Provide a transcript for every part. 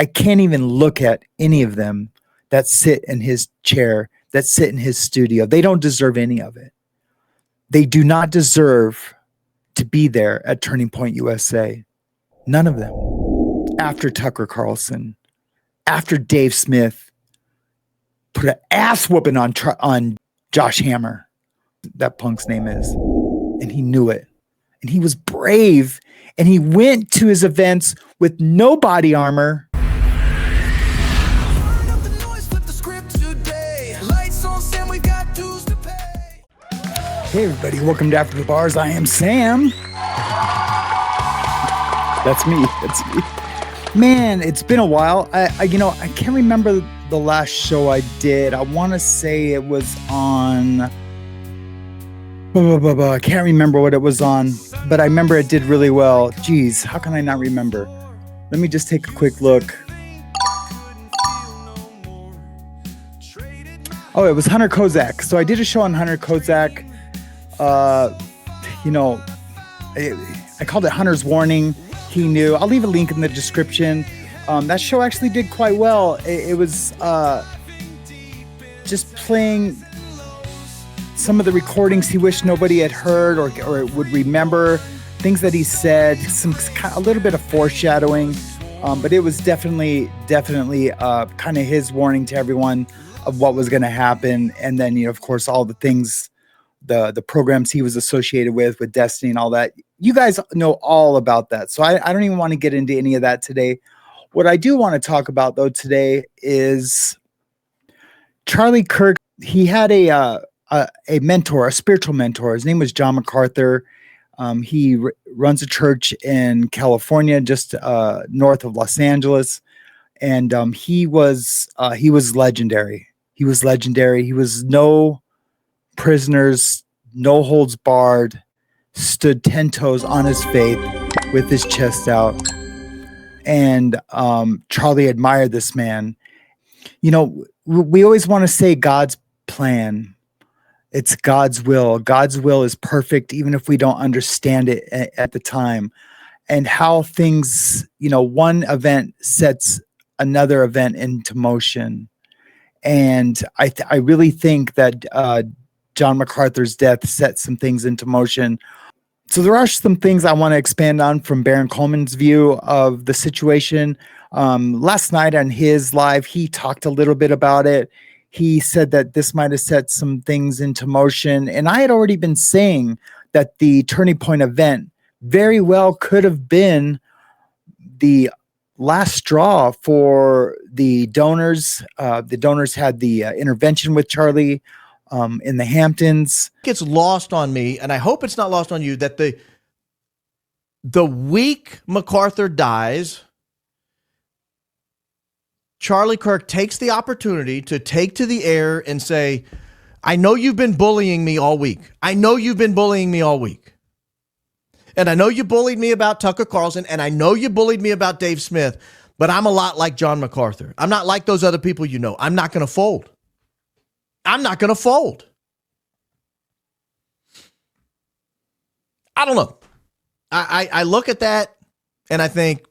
I can't even look at any of them that sit in his chair, that sit in his studio. They don't deserve any of it. They do not deserve to be there at Turning Point USA. None of them. After Tucker Carlson, after Dave Smith put an ass whooping on Josh Hammer, that punk's name is, and he knew it. And he was brave, and he went to his events with no body armor. Hey everybody, welcome to After the Bars. I am Sam. That's me. Man, it's been a while. I can't remember the last show I did. I want to say it was on. I can't remember what it was on, but I remember it did really well. Geez, how can I not remember? Let me just take a quick look. Oh, it was Hunter Kozak. So I did a show on Hunter Kozak. I called it Hunter's Warning. He knew. I'll leave a link in the description. That show actually did quite well. It was just playing some of the recordings he wished nobody had heard or would remember, things that he said, a little bit of foreshadowing, but it was definitely kind of his warning to everyone of what was going to happen. And then, of course, all the things, the programs he was associated with Destiny and all that. You guys know all about that. So I don't even want to get into any of that today. What I do want to talk about, though, today is Charlie Kirk. He had a mentor, a spiritual mentor. His name was John MacArthur. He runs a church in California, just north of Los Angeles. And he was legendary. He was legendary. He was no prisoners, no holds barred, stood 10 toes on his faith with his chest out. And Charlie admired this man. We always want to say God's plan. It's God's will. God's will is perfect, even if we don't understand it at the time. And how things, one event sets another event into motion. And I really think that John MacArthur's death set some things into motion. So there are some things I want to expand on from Baron Coleman's view of the situation. Last night on his live, he talked a little bit about it. He said that this might have set some things into motion. And I had already been saying that the Turning Point event very well could have been the last straw for the donors. The donors had the intervention with Charlie in the Hamptons. It's lost on me, and I hope it's not lost on you, that the week MacArthur dies, Charlie Kirk takes the opportunity to take to the air and say, I know you've been bullying me all week. I know you've been bullying me all week. And I know you bullied me about Tucker Carlson, and I know you bullied me about Dave Smith, but I'm a lot like John MacArthur. I'm not like those other people you know. I'm not going to fold. I'm not going to fold. I don't know. I look at that and I think,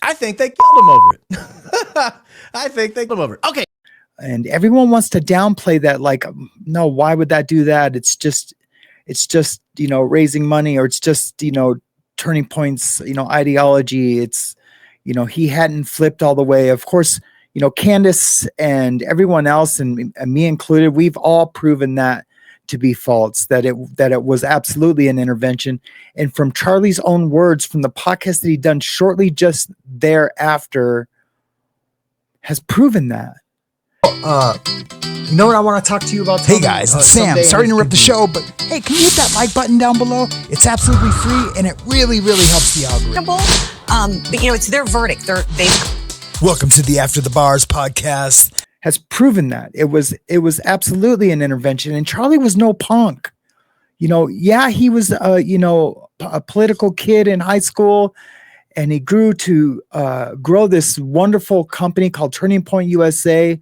I think they killed him over it. I think they killed him over it. Okay. And everyone wants to downplay that. Like, no, why would that do that? It's just, raising money, or it's just, Turning Point's, ideology. It's, he hadn't flipped all the way. Of course, Candace and everyone else, and me included, we've all proven that to be false, that it was absolutely an intervention. And from Charlie's own words, from the podcast that he'd done shortly just thereafter, has proven that. You know what I want to talk to you about? Hey guys, it's Sam. Sorry to interrupt the show, but hey, can you hit that like button down below? It's absolutely free, and it really, really helps the algorithm. But it's their verdict. Welcome to the After the Bars podcast. Has proven that it was absolutely an intervention, and Charlie was no punk. He was a political kid in high school, and he grew to grow this wonderful company called Turning Point USA.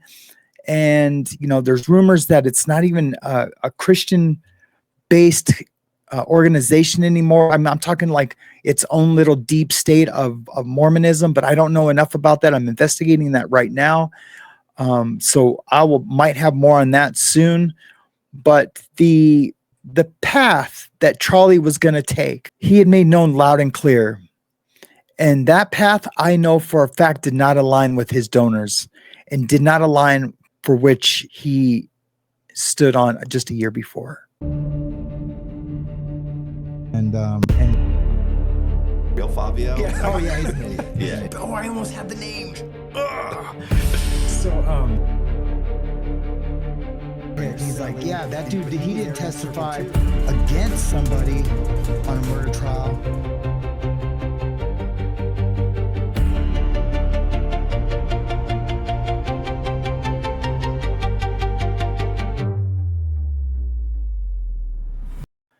And there's rumors that it's not even a Christian based organization anymore. I'm talking like its own little deep state of Mormonism, but I don't know enough about that. I'm investigating that right now. So might have more on that soon. But the path that Charlie was going to take, he had made known loud and clear. And that path, I know for a fact, did not align with his donors and did not align for which he stood on just a year before. And Real Fabio? yeah, oh yeah, he's an idiot. Yeah. Oh, I almost had the name. Ugh. So he's like, yeah, that dude, he didn't testify against somebody on a murder trial.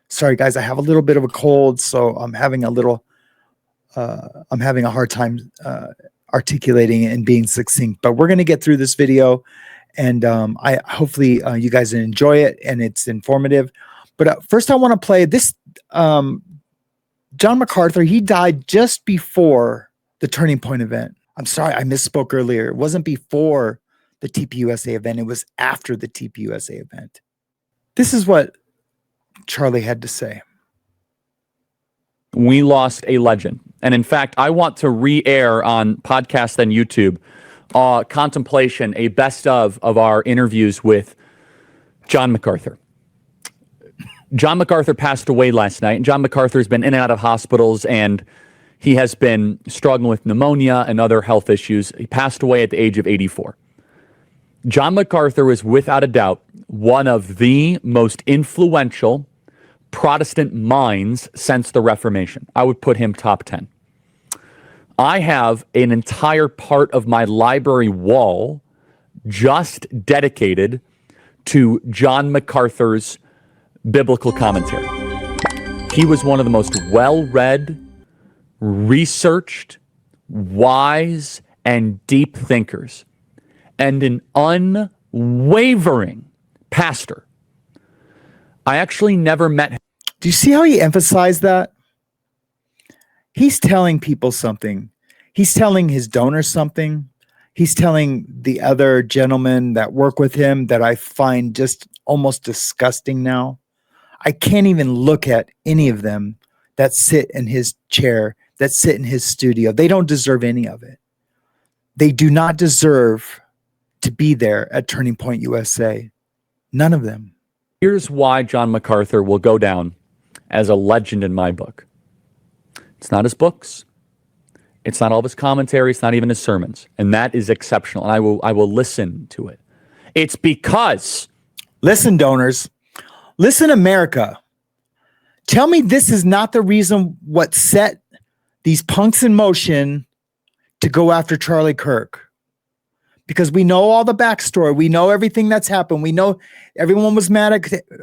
Sorry, guys, I have a little bit of a cold, so I'm having a hard time articulating it and being succinct. But we're going to get through this video, and I hopefully you guys enjoy it and it's informative. But first, I want to play this. John MacArthur, he died just before the Turning Point event. I'm sorry, I misspoke earlier. It wasn't before the TPUSA event. It was after the TPUSA event. This is what Charlie had to say. We lost a legend. And in fact, I want to re-air on podcast and YouTube Contemplation, a best of our interviews with John MacArthur. John MacArthur passed away last night. John MacArthur has been in and out of hospitals, and he has been struggling with pneumonia and other health issues. He passed away at the age of 84. John MacArthur was, without a doubt, one of the most influential Protestant minds since the Reformation. I would put him top 10. I have an entire part of my library wall just dedicated to John MacArthur's biblical commentary. He was one of the most well-read, researched, wise, and deep thinkers, and an unwavering pastor. I actually never met him. Do you see how he emphasized that? He's telling people something. He's telling his donors something. He's telling the other gentlemen that work with him that I find just almost disgusting now. I can't even look at any of them that sit in his chair, that sit in his studio. They don't deserve any of it. They do not deserve to be there at Turning Point USA. None of them. Here's why John MacArthur will go down as a legend in my book. It's not his books. It's not all of his commentary. It's not even his sermons. And that is exceptional. And I will listen to it. It's because... Listen, donors. Listen, America. Tell me this is not the reason what set these punks in motion to go after Charlie Kirk. Because we know all the backstory. We know everything that's happened. We know everyone was mad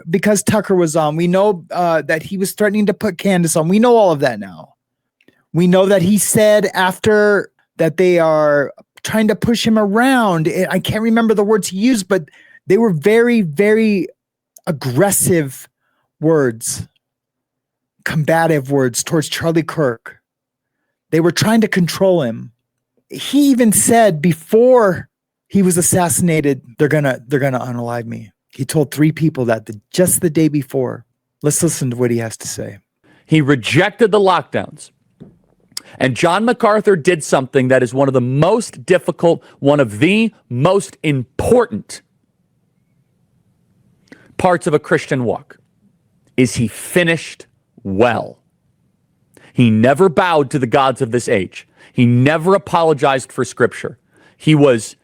because Tucker was on. We know that he was threatening to put Candace on. We know all of that now. We know that he said after that they are trying to push him around. I can't remember the words he used, but they were very, very aggressive words, combative words towards Charlie Kirk. They were trying to control him. He even said before he was assassinated, they're gonna unalive me. He told 3 people that just the day before. Let's listen to what he has to say. He rejected the lockdowns. And John MacArthur did something that is one of the most difficult, one of the most important parts of a Christian walk, is he finished well. He never bowed to the gods of this age. He never apologized for Scripture. He was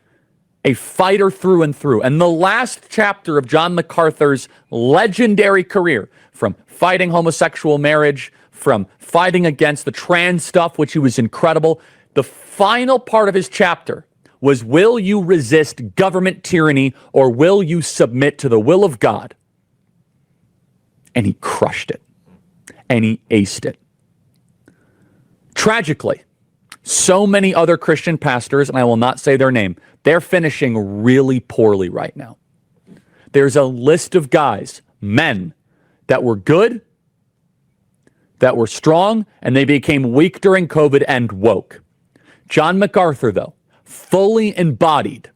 a fighter through and through. And the last chapter of John MacArthur's legendary career, from fighting homosexual marriage, from fighting against the trans stuff, which he was incredible, the final part of his chapter was, will you resist government tyranny or will you submit to the will of God? And he crushed it. And he aced it. Tragically, so many other Christian pastors, and I will not say their name, they're finishing really poorly right now. There's a list of guys, men, that were good, that were strong, and they became weak during COVID and woke. John MacArthur, though, fully embodied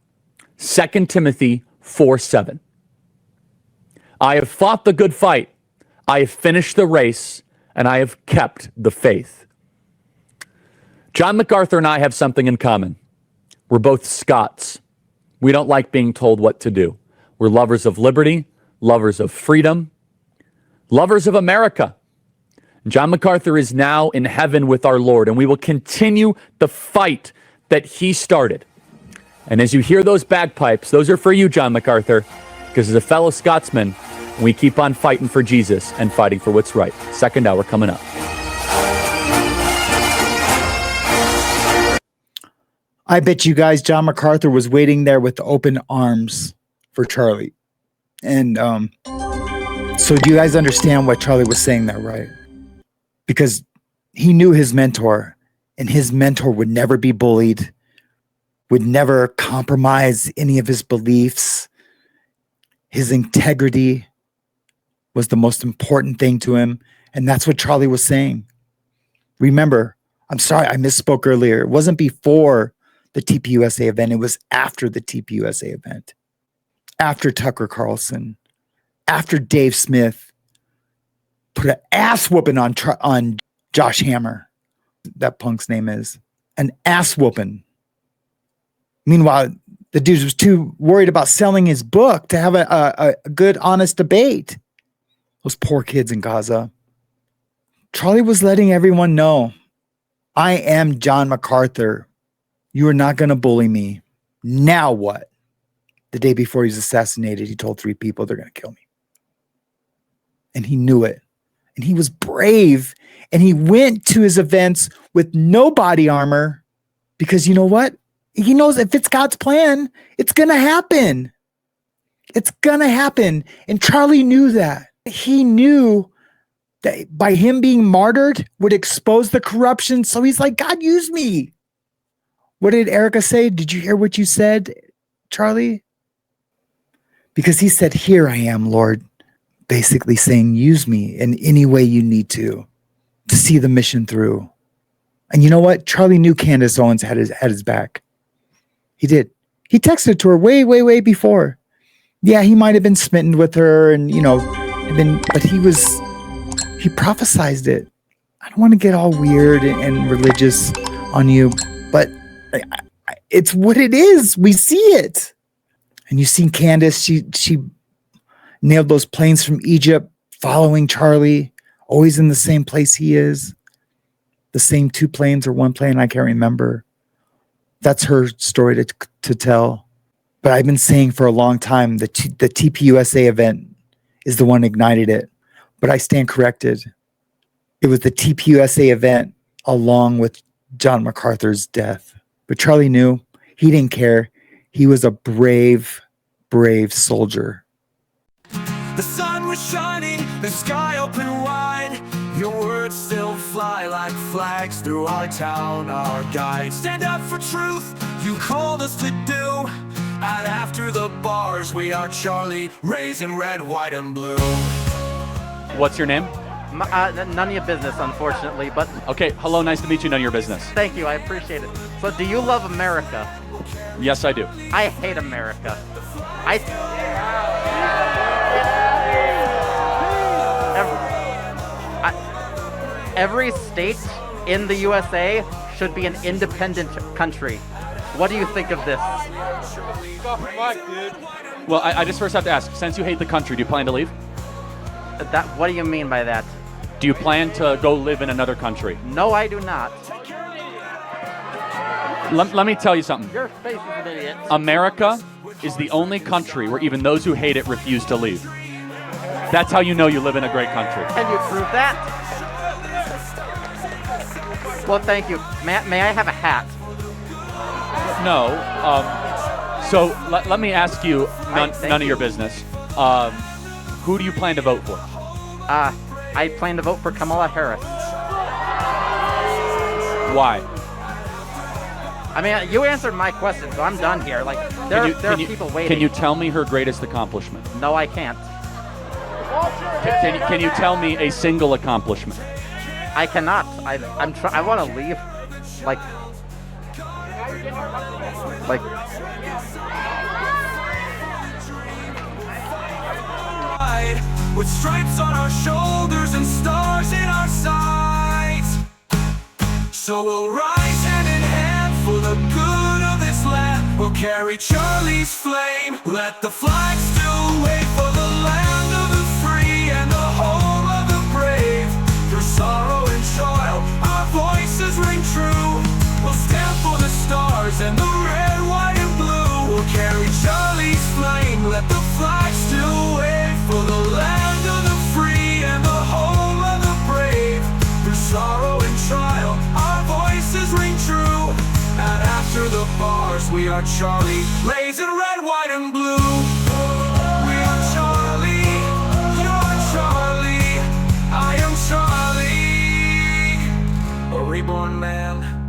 2 Timothy 4:7. I have fought the good fight. I have finished the race, and I have kept the faith. John MacArthur and I have something in common. We're both Scots. We don't like being told what to do. We're lovers of liberty, lovers of freedom, lovers of America. John MacArthur is now in heaven with our Lord, and we will continue the fight that he started. And as you hear those bagpipes, those are for you, John MacArthur, because as a fellow Scotsman, we keep on fighting for Jesus and fighting for what's right. Second hour coming up. I bet you guys John MacArthur was waiting there with open arms for Charlie. And so do you guys understand what Charlie was saying there, right? Because he knew his mentor, and his mentor would never be bullied, would never compromise any of his beliefs. His integrity was the most important thing to him. And that's what Charlie was saying. Remember, I'm sorry, I misspoke earlier. It wasn't before the TPUSA event. It was after the TPUSA event. After Tucker Carlson. After Dave Smith put an ass whooping on Josh Hammer. That punk's name is. An ass whooping. Meanwhile, the dude was too worried about selling his book to have a good, honest debate. Those poor kids in Gaza. Charlie was letting everyone know, I am John MacArthur. You are not going to bully me. Now what? The day before he was assassinated, he told 3 people they're going to kill me. And he knew it. And he was brave. And he went to his events with no body armor because you know what? He knows if it's God's plan, it's going to happen. It's going to happen. And Charlie knew that. He knew that by him being martyred would expose the corruption. So he's like, God, use me. What did Erica say? Did you hear what you said, Charlie? Because he said, here I am, Lord. Basically saying, use me in any way you need to see the mission through. And you know what? Charlie knew Candace Owens had his back. He did. He texted to her way before. Yeah, he might have been smitten with her and, but he prophesized it. I don't want to get all weird and religious on you, but it's what it is. We see it. And you've seen Candace, she nailed those planes from Egypt, following Charlie, always in the same place he is. The same 2 planes or 1 plane, I can't remember. That's her story to tell. But I've been saying for a long time that the TPUSA event is the one that ignited it. But I stand corrected. It was the TPUSA event along with John MacArthur's death. But Charlie knew. He didn't care. He was a brave soldier. The sun was shining, the sky open wide. Your words still fly like flags through our town, our guide. Stand up for truth, you called us to do. And after the bars, we are Charlie, raising red, white, and blue. What's your name? None of your business, unfortunately, but... Okay, hello, nice to meet you, none of your business. Thank you, I appreciate it. So, do you love America? Yes, I do. I hate America. Every state in the USA should be an independent country. What do you think of this? Well, I just first have to ask, since you hate the country, do you plan to leave? What do you mean by that? Do you plan to go live in another country? No, I do not. Let me tell you something. Your face is an idiot. America is the only country where even those who hate it refuse to leave. That's how you know you live in a great country. Can you prove that? Well, thank you. May I have a hat? No. So let me ask you, none of your business. Who do you plan to vote for? I plan to vote for Kamala Harris. Why? I mean, you answered my question, so I'm done here. Like, there are people waiting. Can you tell me her greatest accomplishment? No, I can't. Can you tell me a single accomplishment? I cannot. I want to leave. Like. With stripes on our shoulders and stars in our sights. So we'll rise hand in hand for the good of this land. We'll carry Charlie's flame. Let the flag still wave for the land of the free and the home of the brave. Through sorrow and toil, our voices ring true. We'll stand for the stars and the red, white, and blue. We'll carry Charlie's flame. Let the flag still wave for the land of the free and the home of the brave. Through sorrow and trial, our voices ring true. And after the bars, we are Charlie, blazing red, white, and blue. We are Charlie, you're Charlie, I am Charlie, a reborn man.